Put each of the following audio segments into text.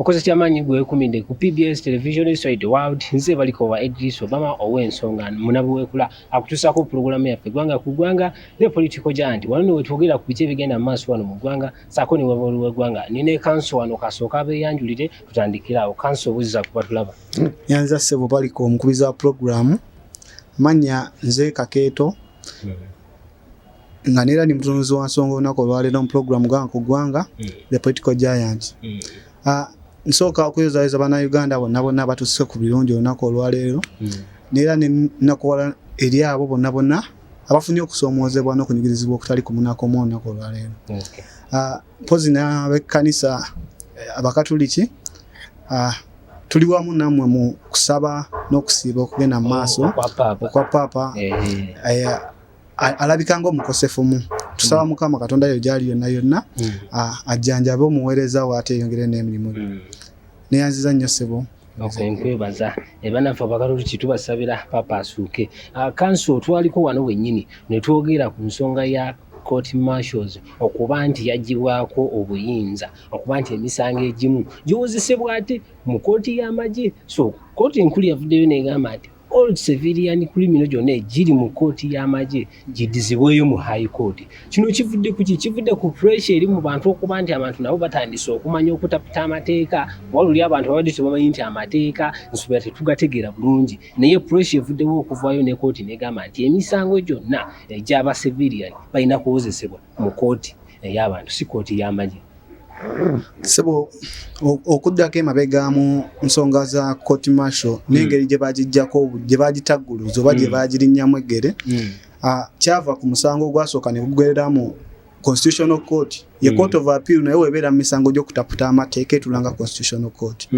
okoze kyamanyi gwe kuminde ku PBS television side world nze baliko wa Idris Obama owensonga munabuwekula akutusako program yaffe gwanga ku gwanga ne political giant wano wetwogera ku bice bigenda maaso wano mu gwanga sako ni wabulu gwanga nine council wano kasooka be yanjulire tutandikira awo council buziza kubatulaba yanza sebo baliko omukubiza program manya nze Kakeeto nga nera ni mutunuzi wa nsonga onako lwalero mu program gwanga ku gwanga the political giant nsoka okuyozayeza bana Uganda bonna batusike ku birungi onako olwaleero nera nakola eri abo bonna abafunye okusoomozebwa n'okunyigirizibwa okutali ku munako onako olwaleero pozi n'ab'ekkanisa abakatuliki tuli wamu nammwe mu kusaba n'okusiiba okugenda mu maaso okwa paapa alabika ng'omukosefumu tusaba Mukama Katonda yo gyali yonna ajjanjabe omuweereza we ate yongere n'emirimu neyanziza nnyo ssebo nkwebaza ebanafe abakatoliki tubasabira papa asuuke kanso twaliko wano wennyini ne twogera ku nsonga ya court marshals okuba nti yagibwako obuyinza okuba nti emisango egimu giwozesebwa ate mu kooti y'amagye so kooti enkulu yavuddeyo negamba nti all civilian criminal gyonna egiri mu kooti y'amagye gidizibweyo mu high court. Kino kivudde ku kivudde ku pressure eri mu bantu okuba nti abantu nabo batandise okumanya okutaputa amateeka waluli abantu babadde tebamanyi nti amateeka nsubira tetugategeera bulungi naye pressure evuddewo okuvaayo ne kooti negamba nti emisango gyonna egy'aba civilian balina kuwozesebwa mu kooti ey'abantu si kooti y'amagye. Sebo okuddako emabega mu nsonga za court martial n'engeri gye bagijjako gye bagitagguluza oba gye bagirinnyamu eggere kyava ku musango ogwasooka ne gugwerera mu constitutional court ye court of appeal naye webeera mu misango gy'okutaputa amateeka etulanga constitutional court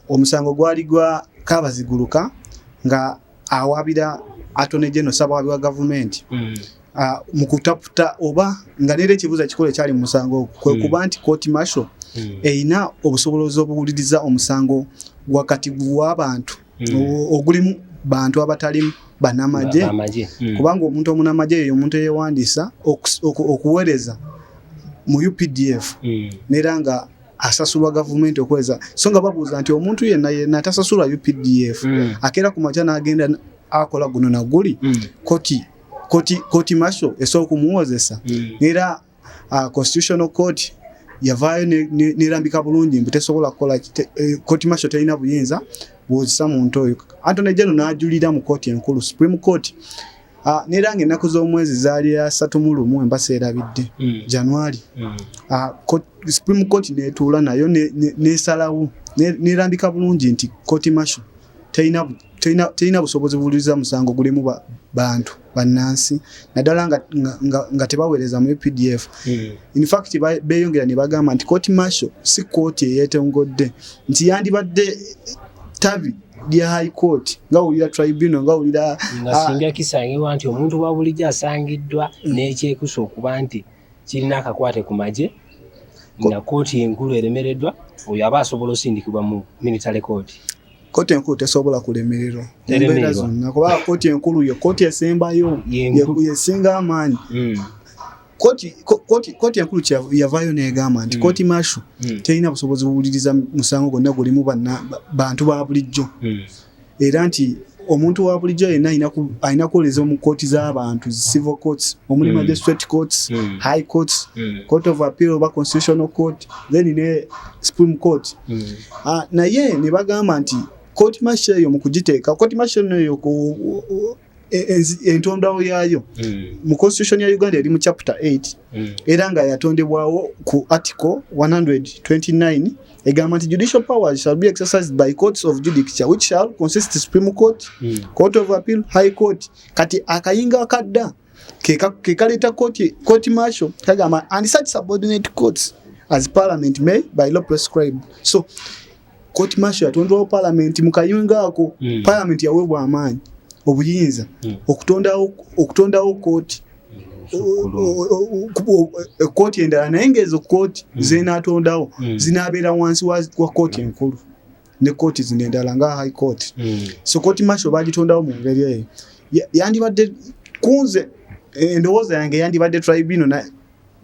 omusango gwali gwa Kabaziguluka nga awabira Attorney General Ssaabawabi wa gavumenti mukutaputa oba nga nere ekibuuzo kikole kyali mu musango kwe kuba nti court martial eina obusobolozi obuwuliriza omusango wakati w'abantu ogulimu bantu abatali banamagye kubanga omuntu omunamagye eyo omuntu eyewandiisa okuweereza mu UPDF nera nga asasulwa gavumenti okweza so nga babuuza nti omuntu yenna tasasulwa UPDF akeera ku makya n'agenda akola guno na guli Court martial esooka kumuwozesa era constitutional court yavaayo nerambika bulungi mbu tesobola kukola court martial terina buyinza bwozesa muntu oyo Attorney General n'ajulira mu court enkulu Supreme Court nera ng'ennaku z'omwezi zaali 31 embasa erabidde January Supreme Court neetuula nayo nesalawo nerambika bulungi nti court martial terina busobozi buwuliriza musango gulimu bantu bannansi naddala nga tebaweereza mu UPDF in fact beeyongera ne bagamba nti court martial si court eyeetongodde nti yandibadde tabi lya high court nga wulira tribunal nga wulira singa kisangibwa nti omuntu wa bulijjo asangiddwa n'ekyekusa okuba nti kirina akakwate ku magye nga kooti enkulu eremereddwa oyo aba asobola osindikibwa mu military court. Kooti enkulu tesobola kulemererwa embeera zonna kuba kooti enkulu yo kooti esembayo yesinga amaanyi kooti enkulu yavaayo negamba nti kooti martial terina busobozi buwuliriza musango gwonna gulimu bantu ba bulijjo era nti omuntu wa bulijjo yenna alina kuwuliriza mu kooti z'abantu civil courts omuli magistrate courts high courts court of appeal oba constitutional court then ne Supreme Court naye ne bagamba nti court martial eyo mu kugiteeka court martial eyo entondawo yaayo mu constitution ya Uganda eri mu chapter 8 era nga yatondebwawo ku article 129 egamba nti judicial powers shall be exercised by courts of judicature which shall consist Supreme Court, Court of Appeal, High Court. Kati akayinga akadda ke kaleta court martial kagamba and such subordinate courts as parliament may by law prescribe. So court martial yatondwawo parliament mukayinga ako parliament yaweebwa amaanyi obuyinza okutondawo court kooti endala naye ng'ezo kooti zenaatondawo zinaabeera wansi wa kooti enkulu ne kooti zino endala nga high court so kooti martial bagitondawo mu ngeri eyo yandibadde kunze endowooza yange yandibadde tribunal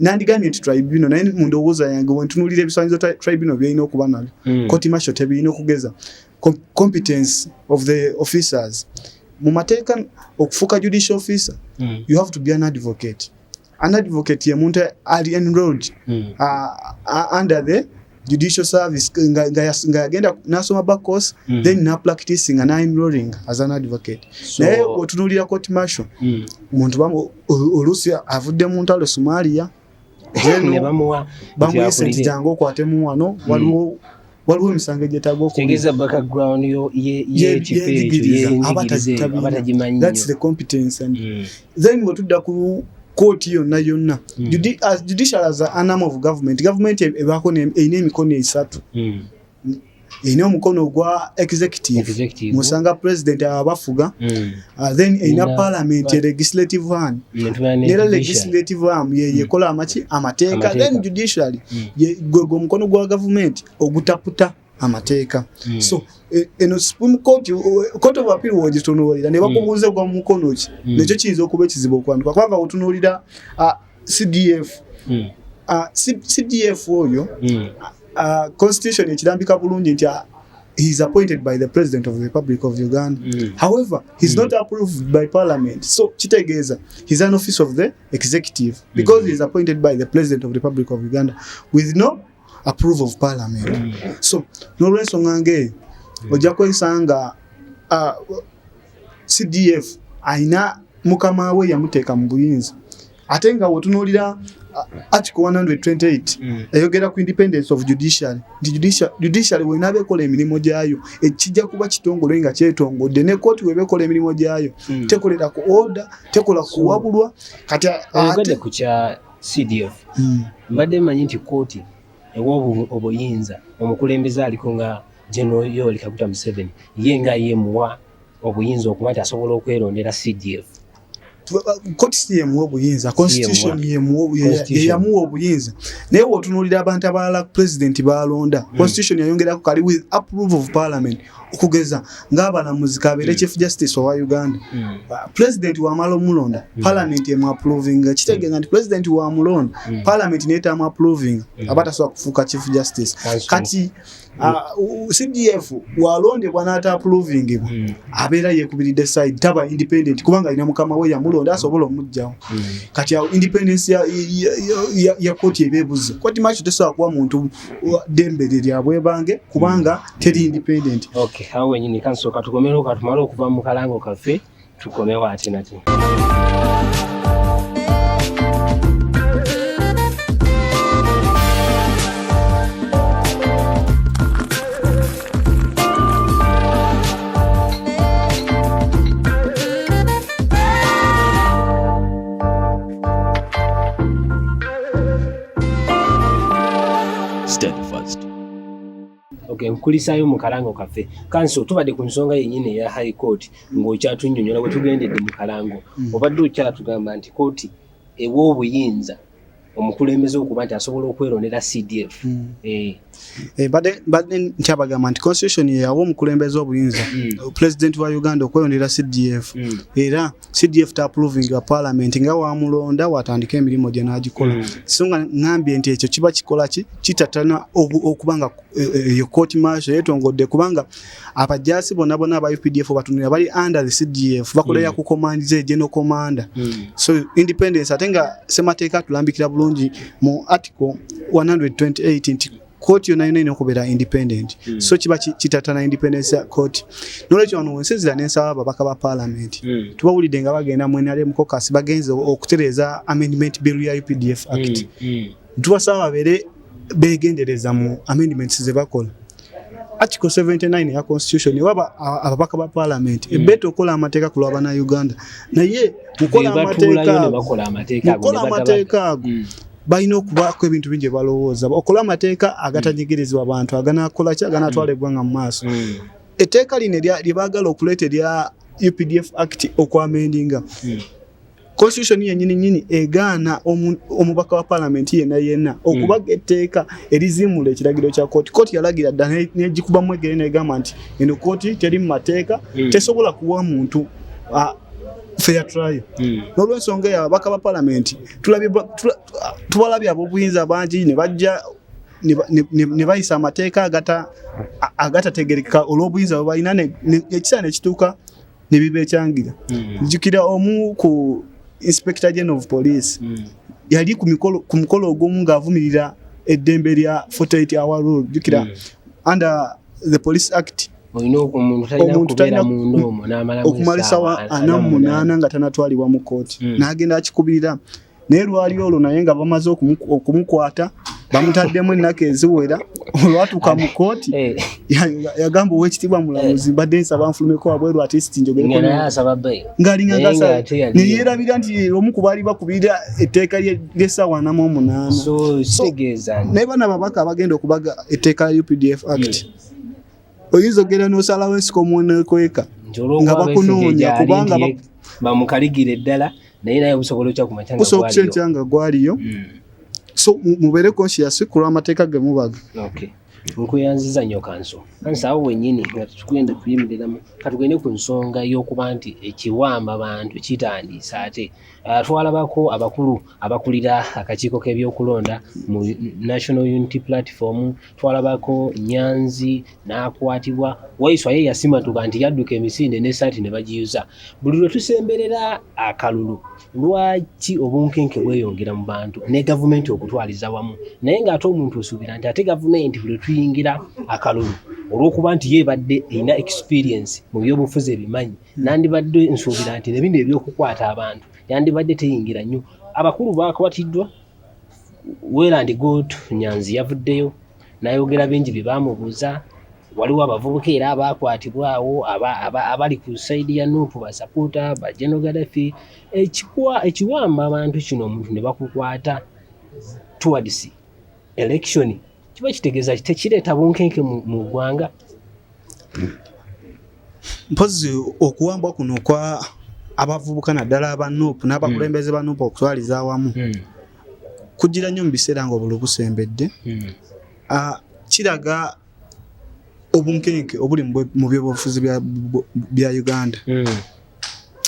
nandigambye nti tribunal naye mu ndowooza yange wentunuulira ebisaanyizo tribunal byalina okuba nabyo court martial tebirina okugeza competence of the officers mu mateeka okufuuka judicial officer you have to be an advocate ye muntu ali enrolled under the judicial service nga yagenda nasoma back course then na practicing and enrolling as an advocate naye otunuulira court martial muntu bamu olusi avudde mu ntalo Somalia ne bamuwa bamuyise jangu okwatemu wano waliwo emisango egyetaaga okutegeza background ye kifeecho abatagimanyi that's the competence and then otudda ku court yonna as judicial as an arm of government ebako ine emikono esatu ine omukono gwa executive musanga president abafuga then ina parliament legislative hand nera legislative arm yekola amateeka then judicially gwe omukono gwa government ogutaputa amateeka so eno Supreme Court of Appeal wogitunuulira ne bakubuuza gwa mukono ki nekyo kiyinza okuba ekizibu okwandika kubanga otunuulira CDF CDF oyo constitution ekirambika bulungi nti he is appointed by the President of the Republic of Uganda. However, he is not approved by Parliament. So, kitegeeza, he is an office of the executive because he is appointed by the President of the Republic of Uganda with no approval of Parliament. So, n'olw'ensonga ng'eyo ojja kwesanga CDF aina mukama we yamuteeka mu buyinza ate nga wotunuulira Article 128 eyogera ku independence of judiciary. Judiciary wenabe ekola emirimu gyayo ekijja kuba kitongole nga kyetongodde ne court webekola emirimu gyayo tekolera ku order tekola ku wabulwa kati ate ku kya CDF mbadde manyi nti court ewo obuyinza omukulembeze aliko nga General Yoweri Kaguta Museveni yenga yemuwa obuyinza okuba nti asobola okwerondera CDF. Court yemuwa obuyinza, constitution yemuwa obuyinza naye wotunuulira abantu abalala president balonda constitution yayongerako kali with approval of parliament okugeza ng'abalamuzi kabeere chief justice wa Uganda president wa malo mulonda parliament emu approving kitegeeza nti president wa mulonda parliament neetamu approving abatasobola kufuuka chief justice kati CDF walondebwa n'ata approving abeera yeekubiridde side taba independent kubanga alina mukama we yamulonda asobola omugjawo kati independence ya court ebeebuze court martial tesobola kuba muntu dembere lyabwe bange kubanga teri independent. Okay, hao wenyini kansooka tukomerewo katumala okuva mu kalango kaffe tukomewo ate nate. Okay, nkulisayo mu kalango kaffe kanso tubadde ku nsonga yennyini eya high court ng'okyatunnyonnyola bwe tugendedde mu kalango obadde okyatugamba nti kooti ewa obuyinza omukulembeze okuba nti asobola okwerondera CDF. Badde nkyabagamba nti constitution yawa omukulembeze obuyinza president wa Uganda okwerondera CDF era CDF ta approving wa parliament nga wamulonda watandika emirimu gye n'agikola so nga ngambye nti ekyo kiba kikola kitatana okubanga yo court martial yetongodde kubanga abajasi bonna aba UPDF batunira bali under the CDF bakolera ku command ze general commander so independence atenga semateeka tulambikira bulungi mu article 128 nti court yonna ino okubeera independent so kiba kitatana independence ya court nolwekyo wano wensezera n'ensaba ababaka ba parliament tubawulidde nga bagenda mu NRM caucus bagenze okutereeza amendment bill ya UPDF act tubasaba babeere begendereza mu amendments ze bakola article 79 ya constitution waba ababaka ba parliament ebeto okola amateeka ku lw'abana Uganda naye mukola amateeka balina okubaako ebintu bingi balowooza okola amateeka agatanyigirizibwa abantu aganakola ki aganatwala eggwanga mu maaso etteeka lino lye baagala okuleeta erya UPDF act okwamendinga constitution yennyini egaana omubaka wa parliament yenna okubaga etteeka erizimula ekiragiro kya court yalagira dda negikubamu egere negamba nti eno court teri mu mateeka tesobola kuwa muntu fair trial n'olwensonga eyo ababaka ba palamenti tubalabye ab'obuyinza bangi ne bajja ne bayisa amateeka agatategerekeka olw'obuyinza bwe balina ekisa ne kituuka ne bibeekyangira. Jjukira omu ku Inspector General of Police yali ku mukolo ogw'omu ng'avumirira eddembe lya 48 hour rule. Jjukira under the Police Act omuntu talina okumala essaawa 48 nga tanatwalibwa mu kooti n'agenda akikubirira naye lwali olwo naye nga bamaze okumukwata bamutaddemu ennaku eziwera olwatuuka mu kooti yagamba ow'ekitiibwa mulamuzi mbadde nsaba nfulumeko wabweru atist ng'alinga ne yeerabira nti omu ku baali bakubirira etteeka ly'essaawa 48 naye bana babaka abagenda okubaga etteeka lya UPDF Act oyinza ogenda n'osalawo ensiko omwonekweka nga bakunoonya kubanga bamukaligire ddala naye naye busobola okya ku makyanga gwaliyo so mubere conscious ku lw'amateeka ge mubaga. Nkuyanziza nnyo kanso awo wennyini nga tukugenda kuyimiriramu katugende ku nsonga y'okuba nti ekiwamba abantu kitandise ate twalabako abakulu abakulira akakiiko k'ebyokulonda mu National Unity Platform, twalabako Nyanzi n'akwatibwa, Waiswa ye yasimatuka nti yadduka emisinde n'essaati ne bagiyuza. Buli lwe tusemberera akalulu lwaki obunkenke bweyongera mu bantu ne gavumenti okutwaliza wamu, naye ng'ate omuntu osuubira nti ate gavumenti buli tuyingira akalulu olw'okuba nti yeebadde erina experience mu byobufuzi ebimanyi nandibadde nsuubira nti nebino ebyokukwata abantu yandibadde teyingira nnyo. Abakulu bakwatiddwa, Weland Goat Nyanzi yavuddeyo n'ayogera bingi bye baamubuuza. Waliwo abavubuka era abakwatibwawo abali ku sayidi ya Nuupu basapoota ba General Gaddafi. Ekiwamba abantu kino omuntu ne bakukwata towards election kiba kitegeeza tekireeta bunkenke mu ggwanga. Mpozi okuwambwa kuno kwa abavubuka naddala aba Nuupu n'abakulembeze ba Nuupu okutwaliza awamu kugira nnyo mu biseera nga obululu busembedde. Kiraga obunkenke obuli mu byobufuzi bya Uganda.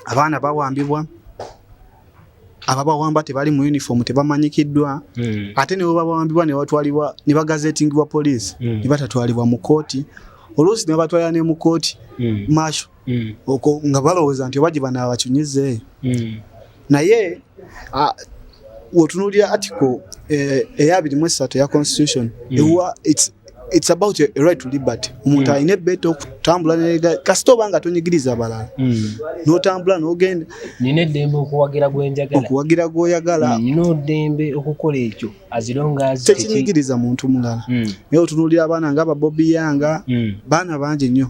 Abaana bawambibwa, ababawamba tebali mu uniform tebamanyikiddwa, ate ne bawambibwa ne batwalibwa ne bagazetingibwa poliisi ne batatwalibwa mu kooti, oluusi ne batwalira ne mu kooti masho nga balowooza nti oba gye bano abakyunyizeeyo. Naye wotunuulira article eya 23 ya constitution it's about a right to liberty. Omuntu alina ebbeta okutambula n'ega kasita oba nga tonyigiriza abalala n'otambula n'ogenda nina eddembe okuwagira gw'oyagala nina eddembe okukola ekyo as long as tekinyigiriza muntu mulala. Naye otunuulira abaana ng'aba Bobby Yanga baana bangi nnyo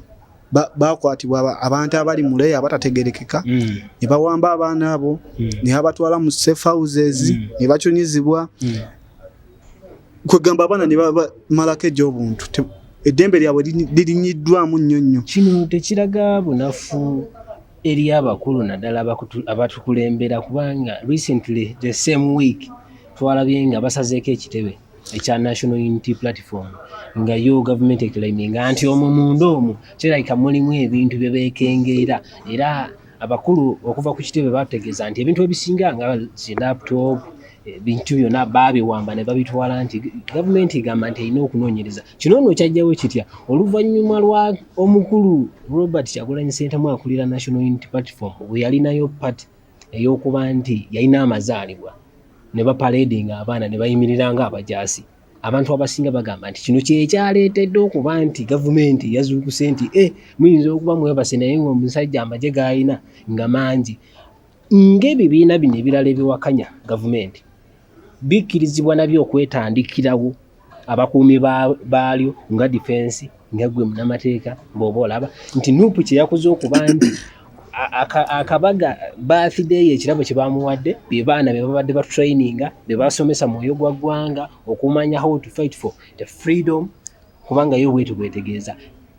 bakwatibwa abantu abali mu leeya abatategerekeka ne bawamba abaana abo ne babatwala mu safe houses ne bakyonyizibwa. Kwegamba abaana ne bamalako egy'obuntu eddembe lyabwe lirinyiddwamu nnyo nnyo. Kino tekiraga bunafu eri abakulu naddala abatukulembera kubanga recently the same week twalabye nga basazeeko ekitebe ekya National Unity Platform nga yo gavumenti ekilaiminga nti omwo munda omwo kirabika mulimu ebintu bye beekengeera era abakulu okuva ku kitebe bategeeza nti ebintu ebisinga nga zi laptop bintu byonna baabiwamba ne babitwala nti gavumenti egamba nti erina okunoonyereza. Kino nno kyajjawo kitya oluvannyuma lwa omukulu Robert Kyagulanyi Ssentamu akulira National Unity Platform bwe yalinayo pati ey'okuba nti yalina amazaalibwa ne baparadinga abaana ne bayimirira ng'abajaasi. Abantu abasinga bagamba nti kino kyekyaleetedde okuba nti gavumenti yazuukuse nti muyinza okuba mwebase naye ng'omusajja amagye g'alina nga mangi. Ng'ebibiina bino ebirala ebiwakanya gavumenti bikkirizibwa nabyo okwetandikirawo abakuumi baalyo nga defense nga gwe munnamateeka bw'oba olaba nti Nuupu kye yakoze okuba nti akabaga birthday ekirabo kye bamuwadde be baana be babadde batraininga be basomesa mwoyo gwa ggwanga okumanya how to fight for the freedom kubanga yo bwetu bwetegeeza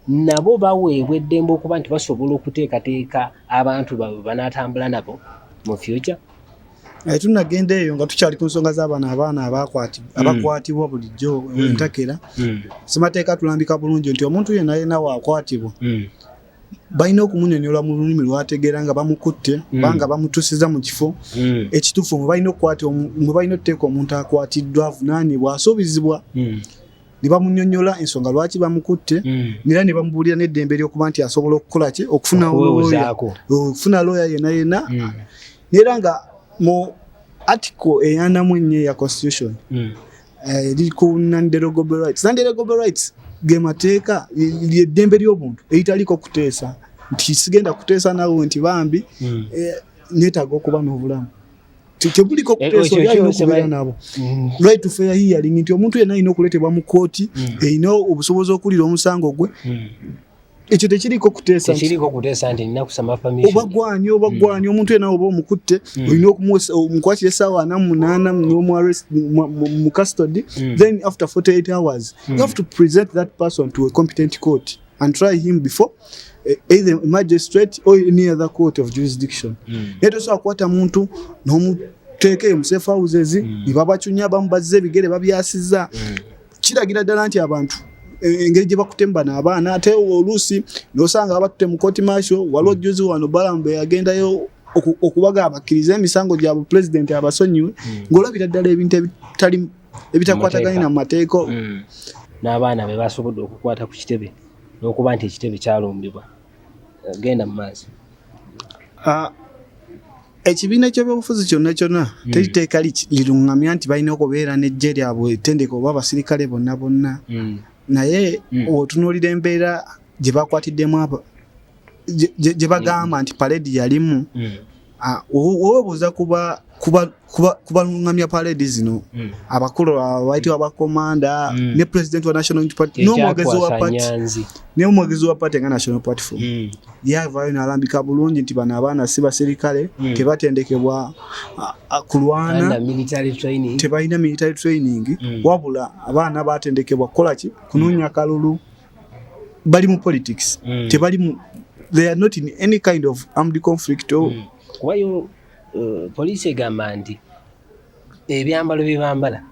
nabo baweebwa eddembe okuba nti basobola okuteekateeka abantu baabwe banaatambula nabo mu future. Tunagenda eyo nga tukyali ku nsonga z'abaana abakwatibwa bulijjo entakera. Ssemateeka tulambika bulungi nti omuntu yenna waakwatibwa balina okumunyonyola mu lulimi lwategeera nga bamukutte banga bamutusiza mu kifo ekituufu mwe balina okuteeka omuntu akwatiddwa avunaanibwa asuubizibwa ne bamunyonyola ensonga lwaki bamukutte era ne bamubuulira n'eddembe ly'okuba nti asobola okukola ki okufuna looya yenna era nga mu article eyanamu ennyo ya constitution eri ku non-derogable rights. Non-derogable rights ge mateeka ly'eddembe ly'obuntu eritaliko kuteesa nti sigenda kuteesa nawe nti bambi neetaaga okuba n'obulamu tebuliko kuteesa olina okubeera nabo. Right to fair hearing nti omuntu yenna alina okuleetebwa mu kooti erina obusobozi okuwulira omusango gwe ekyo tekiriko kuteesa nti nina kusaba permission oba gwani omuntu yenna oba omukutte olina omukwatira essaawa 48 n'omuarrest mu custody then after 48 hours you have to present that person to a competent court and try him before either a magistrate or any other court of jurisdiction. Neto so akwata muntu n'omuteeke mu safe houses ne babacunya bamubazza ebigere babyasiza kiragira ddala nti abantu engeri gye bakutemba n'abaana ate oluusi n'osanga abatte mu court martial waliwo juzi wano Balambe yagendayo okubaga abakkiriza emisango gyabwe pulezidenti abasonyiwe ng'olabira ddala ebintu ebitakwataganye na mateeka n'abaana be basobodde okukwata ku kitebe n'okuba nti ekitebe kyalumbibwa genda mu maaso. Ekibiina ky'ebyobufuzi kyonna teriteeka liruŋŋamya nti balina okubeera n'eggye lyabwe ettendeke oba abasirikale bonna naye otunuulira embeera gye bakwatiddemu gye bagamba nti paredi yalimu weweebuuza kubaluŋŋamya paredi zino abakulu abayitibwa abakomanda ne president wa national unity party n'omwogezi wa party nga national platform yavaayo n'alambika bulungi nti bano abaana si basirikale tebatendekebwa kulwana tebalina military training wabula abaana batendekebwa kukola ki kunoonya kalulu bali mu politics they are not in any kind of armed conflict kubayo poliisi egamba nti ebyambalo bye bambala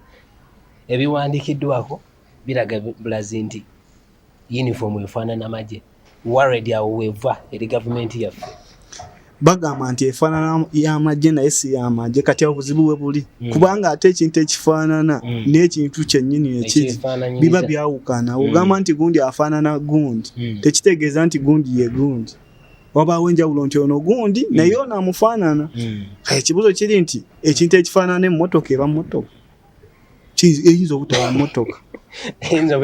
ebiwandiikiddwako biraga bulazi nti uniform efaanana magye worried awo weeva eri gavumenti yaffe bagamba nti efaanana y'amagye naye si y'amagye kati obuzibu bwe buli kubanga ate ekintu ekifaanana n'ekintu kyennyini ekiri biba byawukana ogamba nti gundi afaanana gundi tekitegeeza nti gundi ye gundi wabaawo enjawulo nti ono gundi naye ono amufaanana ekibuzo kiri nti ekintu ekifaanana emmotoka eba mmotoka eyinza obutaba mmotoka eyinza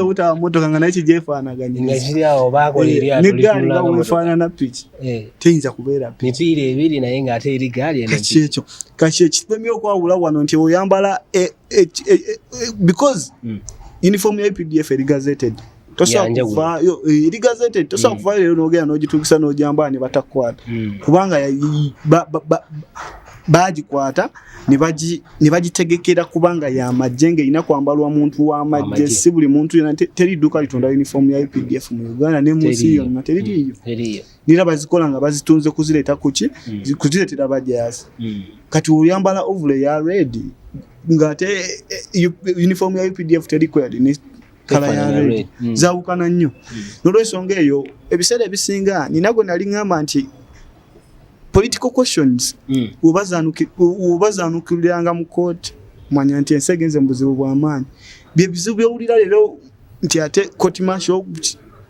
obutaba mmotoka nga naye kijyefaanaganyinegaali nga wefaanana piki teyinza kubeera mipiira ebiri naye ng'ate eri gaali ekyo kaki ekipemye okwawula wano nti oyambala because uniform ya UPDF eri gazetted tosobola kuvaayo leero n'ogenda n'ogituukisa n'ogyambala ne batakwata kubanga bagikwata ne bagitegekera kubanga y'amagye ng'erina kwambalwa muntu w'amagye si buli muntu yonna teri dduuka litunda uniform ya UPDF mu Uganda ne mu nsi yonna teririyo nera bazikola nga bazitunze kuzireeta kuki kuzireetera bajaasi kati oyambala ovule ya red ng'ate uniform ya UPDF terikwera kala ya red zawukana nnyo n'olw'ensonga eyo ebiseera ebisinga nina gwe nali ŋŋamba nti political questions obazaanukiranga mu kooti manya nti ensi egenze mu buzibu bw'amaanyi bye bizibu by'owulira leero nti ate court martial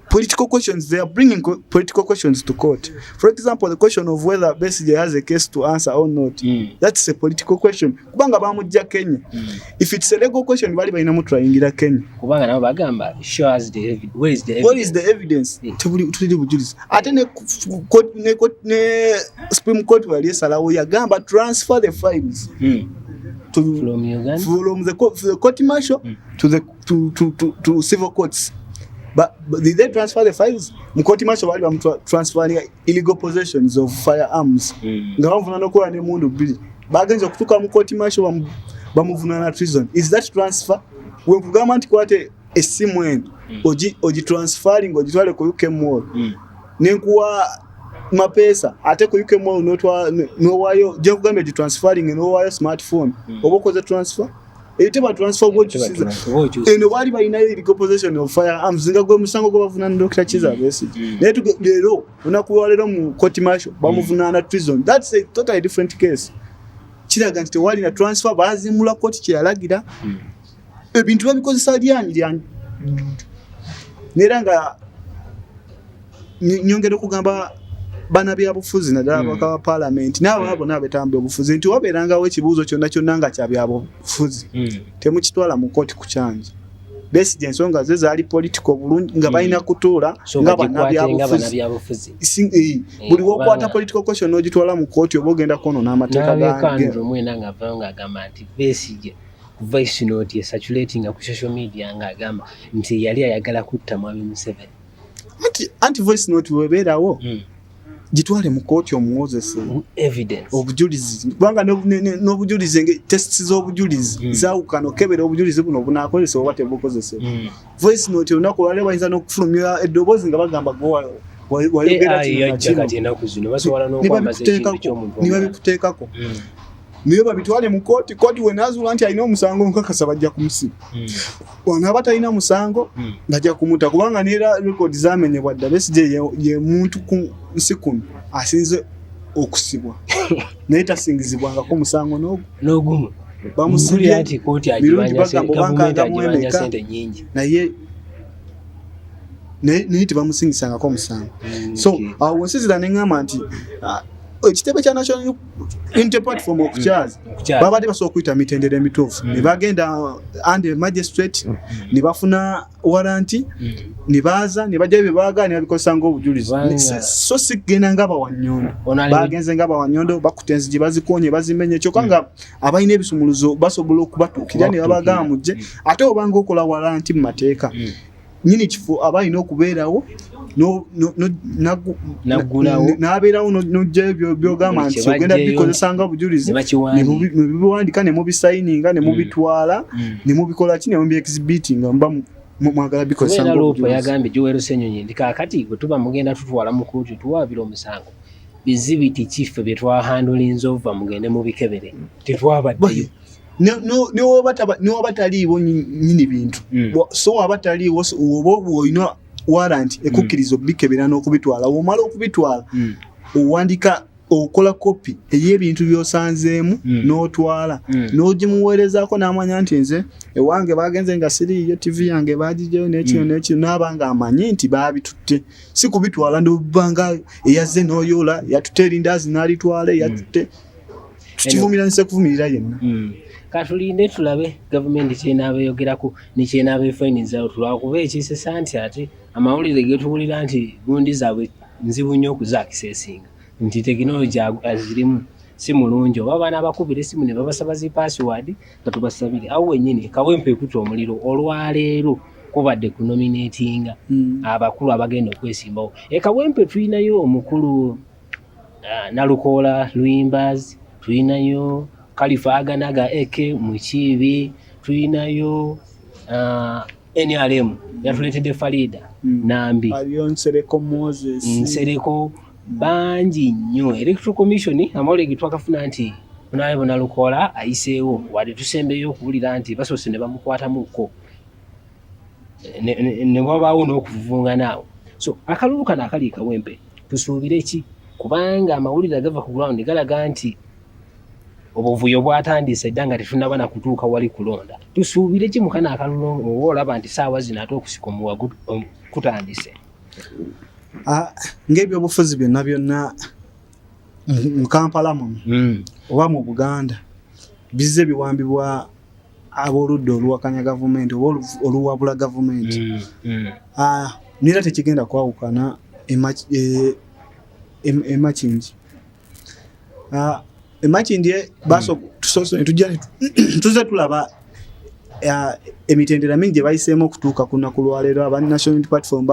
political questions, they are bringing political questions to court. For example, the question of whether Besigye has a case to answer or not. That's a political question. Kubanga bamujja Kenya. If it's a legal question, bali balina mutryingira Kenya. Kubanga nabo bagamba show us the evidence. Where is the evidence? What is the evidence? Tuli bujulizi. Ate ne Supreme Court wali esalawo yagamba transfer the files. From Uganda? From the court martial to civil courts. But did they transfer the files? Mukoti martial bali transferring illegal possessions of firearms. Nga bamuvuna nokola ne mundu bili. Bagenze okutuka mukoti martial bamuvuna na treason. Is that transfer? When government kwate esimu eno oji transferring ojitwale ku UK Mall. Nenkuwa mapesa ate ku UK Mall no wayo je kugamba oji transferring no wayo smartphone. Obokoze transfer eteba transfer go chusiza eno bali balina illegal possession of firearms nga gwe musango gwe bavunana Dr. Kiza Besigye naye lero unakuwa lero mu court martial bamuvunana treason. That's a totally different case. Kiraga nti tewali na transfer bazimula court kyalagira ebintu babikozesa lyanyi neranga nyongera kugamba bana bya bufuzi nadala baka parliament nabo nabetambe obufuzi nti waberanga we kibuzo kyonna nga kya bya bufuzi temukitwala mu court kuchanja Besigye ensonga ze zaali political bulungi nga balina kutuula nga bana bya bufuzi buli wokwata political question ogitwala mu court obogenda kono n'amateeka gange mwena nga vanga agamba nti Besigye voice note circulating ku social media nga agamba nti yali ayagala kutta Mwami Museveni anti voice note weberawo gitwale mu court omuwozese evidence obujulizi banga n'obujulizi nge tests z'obujulizi zaawukana okebera obujulizi buno bunaakozesa oba tebukozese voice note olunaku olwale bayinza n'okufulumira eddoboozi nga bagamba wayogera nibabikuteekako niyo babitwale mu kooti wenazuula nti alina omusango nkakasa bajja kumusiba wanaaba talina musango bajja kumuta kubanga neera rekodi zamenyebwa dda Besigye ye muntu ku nsi 10 asinze okusibwa naye tasingizibwangako musango n'ogumu bamusibye ati kooti agibanja sente nyingi naye tebamusingisangako musango so awo nsizira neŋŋamba nti ekitebe kya National Unity Platform okukyaza babadde basobola okuyita mitendera emituufu ne bagenda under magistrate ne bafuna waranti ne baaza ne bajja bye baagala ne babikozesa ng'obujulizi so sigenda ng'abawannyondo bagenze ng'abawannyondo bakuta enzigi bazikonye bazimenye kyokka nga abalina ebisumuluzo basobola okubatuukira ne babagamba mujje ate obanga okola waranti mu mateeka nyini kifo abalina okubeerawo n'abeerawo n'ojja byogamba nti ogenda bikozesa nga bujulizi ne mubiwandika ne mubisayininga ne mubitwala ne mubikola ki ne mubiexhibitinga muba mwagala bikozesa nga bujulizi. Yagambye Joel Ssenyonyi ndi kaakati bwe tuba mugenda tutwala mu kkooti tuwaabira omusango bizibiti kife bye twahandulinze ova mugende mubikebere tetwabaddeyo niwo bataliiwo nyini bintu so abataliiwo oba olina warrant ekukkiriza obikebera n'okubitwala womala okubitwala owandika okola kopi ey'ebintu by'osanzeemu n'otwala n'ogimuweerezaako n'amanya nti nze ewange bagenze nga siriiyo TV yange bagijeyo n'ekino n'abanga amanyi nti baabitutte si kubitwala ndobanga eyazze n'oyoola yatutte erindaazi n'alitwala yatutte tukivumiranise kuvumirira yenna katulinde tulabe gavumenti kyenaaba eyogerako nekyenaaba efayiniza tulwakuba ekisesa nti ate amawulire getuwulira nti gundi zaabwe nzibu nnyo okuzaakiseesinga nti tekinologi azirimu si mulungi oba abaana abakubira essimu ne babasaba zi password nga tubasabire awo wennyini kawempe ekuta omuliro olwaleero kubadde kunominatinga abakulu abagenda okwesimbawo kawempe tulinayo omukulu Nalukoola Luyimbazi tulinayo Khalifa Aganaga Eke Mukiibi tulinayo NRM yatuletedde Farida Nambi Nsereko Moses Nsereko bangi nnyo Electoral Commission amawulire getwakafuna nti naye Nalukoola ayiseewo wadde tusembeyo okuwulira nti basoose ne bamukwatamuko ne wabaawo n'okuvunga naawo so akalulu kano akali kawempe tusuubire ki kubanga amawulire agava ku ground galaga nti obuvuyo bwatandise dda nga tetunaba na kutuuka wali kulonda tusuubire ki mukana akalulu oba olaba nti saawa zino ate okusika omuwa kutandise ng'ebyobufuzi byonna mu Kampala muno oba mu Buganda bizze biwambibwa ab'oludda oluwakanya gavumenti oba oluwabula gavumenti nera tekigenda kwawukana emakindi emakindi tuze tulaba emitendera mingi gye bayiseemu okutuuka ku nnaku lwaleero aba National Unity Platform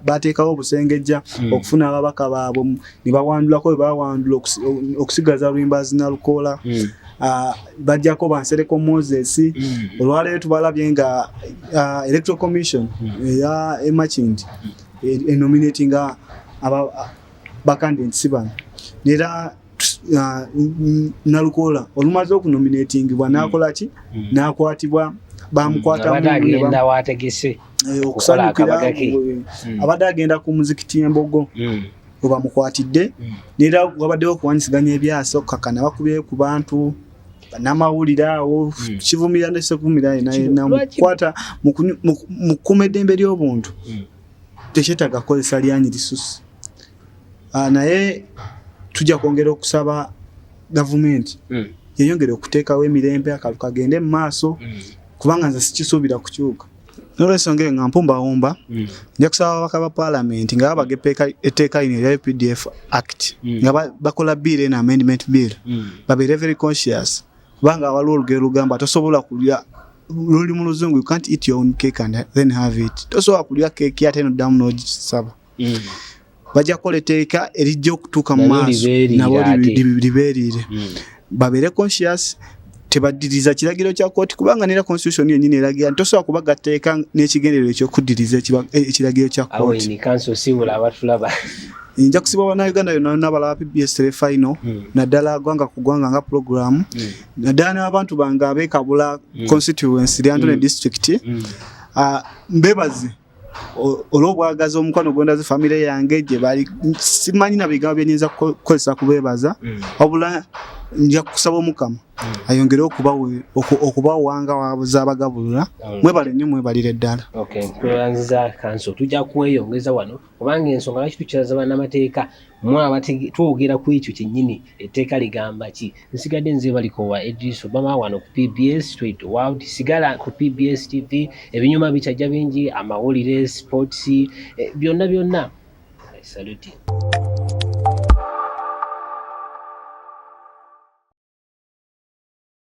bateekawo obusengejja okufuna ababaka baabwe ne bawandulako bwe bawandula okusigaza Luyimbazi Nalukoola bajjako Bansereko Moses olwaleero tubalabye nga Electoral Commission eya emakindi nominatinga bacandidates bano era nalukola olumaze okunominatingibwa nakola ki nakwatibwa bamukwata agenda wategese okusanyukira abadde agenda ku muzikiti Embogo we bamukwatidde n'era wabaddewo okuwanyisiganya ebyasa okukakana bakubye ku bantu banamawulire awo kivumira ne sekuvumira yena mukwata mu kukuuma eddembe ly'obuntu tekyetaaga kukozesa lyanyi lisusi. Naye tujja kwongera okusaba gavumenti yeyongere okuteekawo emirembe akalulu kagende mu maaso kubanga nze sikisuubira kukyuka. N'olwensonga eyo nga mpumbawumba nja kusaba ababaka ba Parliament nga babagepeka etteeka lino erya PDF Act nga bakola bill and amendment bill babeere very conscious kubanga waliwo olugero lugamba tosobola kulya luli mu luzungu, you can't eat your own cake and then have it. Tosobola kulya cake ate n'oddamu n'ogisaba. Bajja kukola etteeka erijja okutuuka mu maaso nabo libeerire babeere conscious tebaddiriza kiragiro kya kooti kubanga nera constitution yennyini eragira tosobola kubagateeka n'ekigendererwa ekyokuddiriza ekiragiro kya kooti. Nja kusibwa bannayuganda yonna n'abalaba PBS Telefinal naddala gwanga ku gwanga nga program naddala n'abantu bange abeekabula constituency Lyantonne district mbebaze olw'obwagazi omukwano gwendaze famire yange gye bali simanyi na bigambo byenyinza kukozesa kubeebaza wabula nja kusaba Omukama ayongere okubawanga wabuzabagabulula mwebale nnyo mwebalire ddala. Tweyanziza kanso tujja kweyongeza wano kubanga ensonga lwaki tukiraza bannamateeka twogera ku ekyo kyennyini etteeka ligamba ki. Nsigadde nze balikowa Idris Obama wano ku PBS Straight World. Sigala ku PBS TV ebinyuma bikyajja bingi amawulire sports byonna. Salute.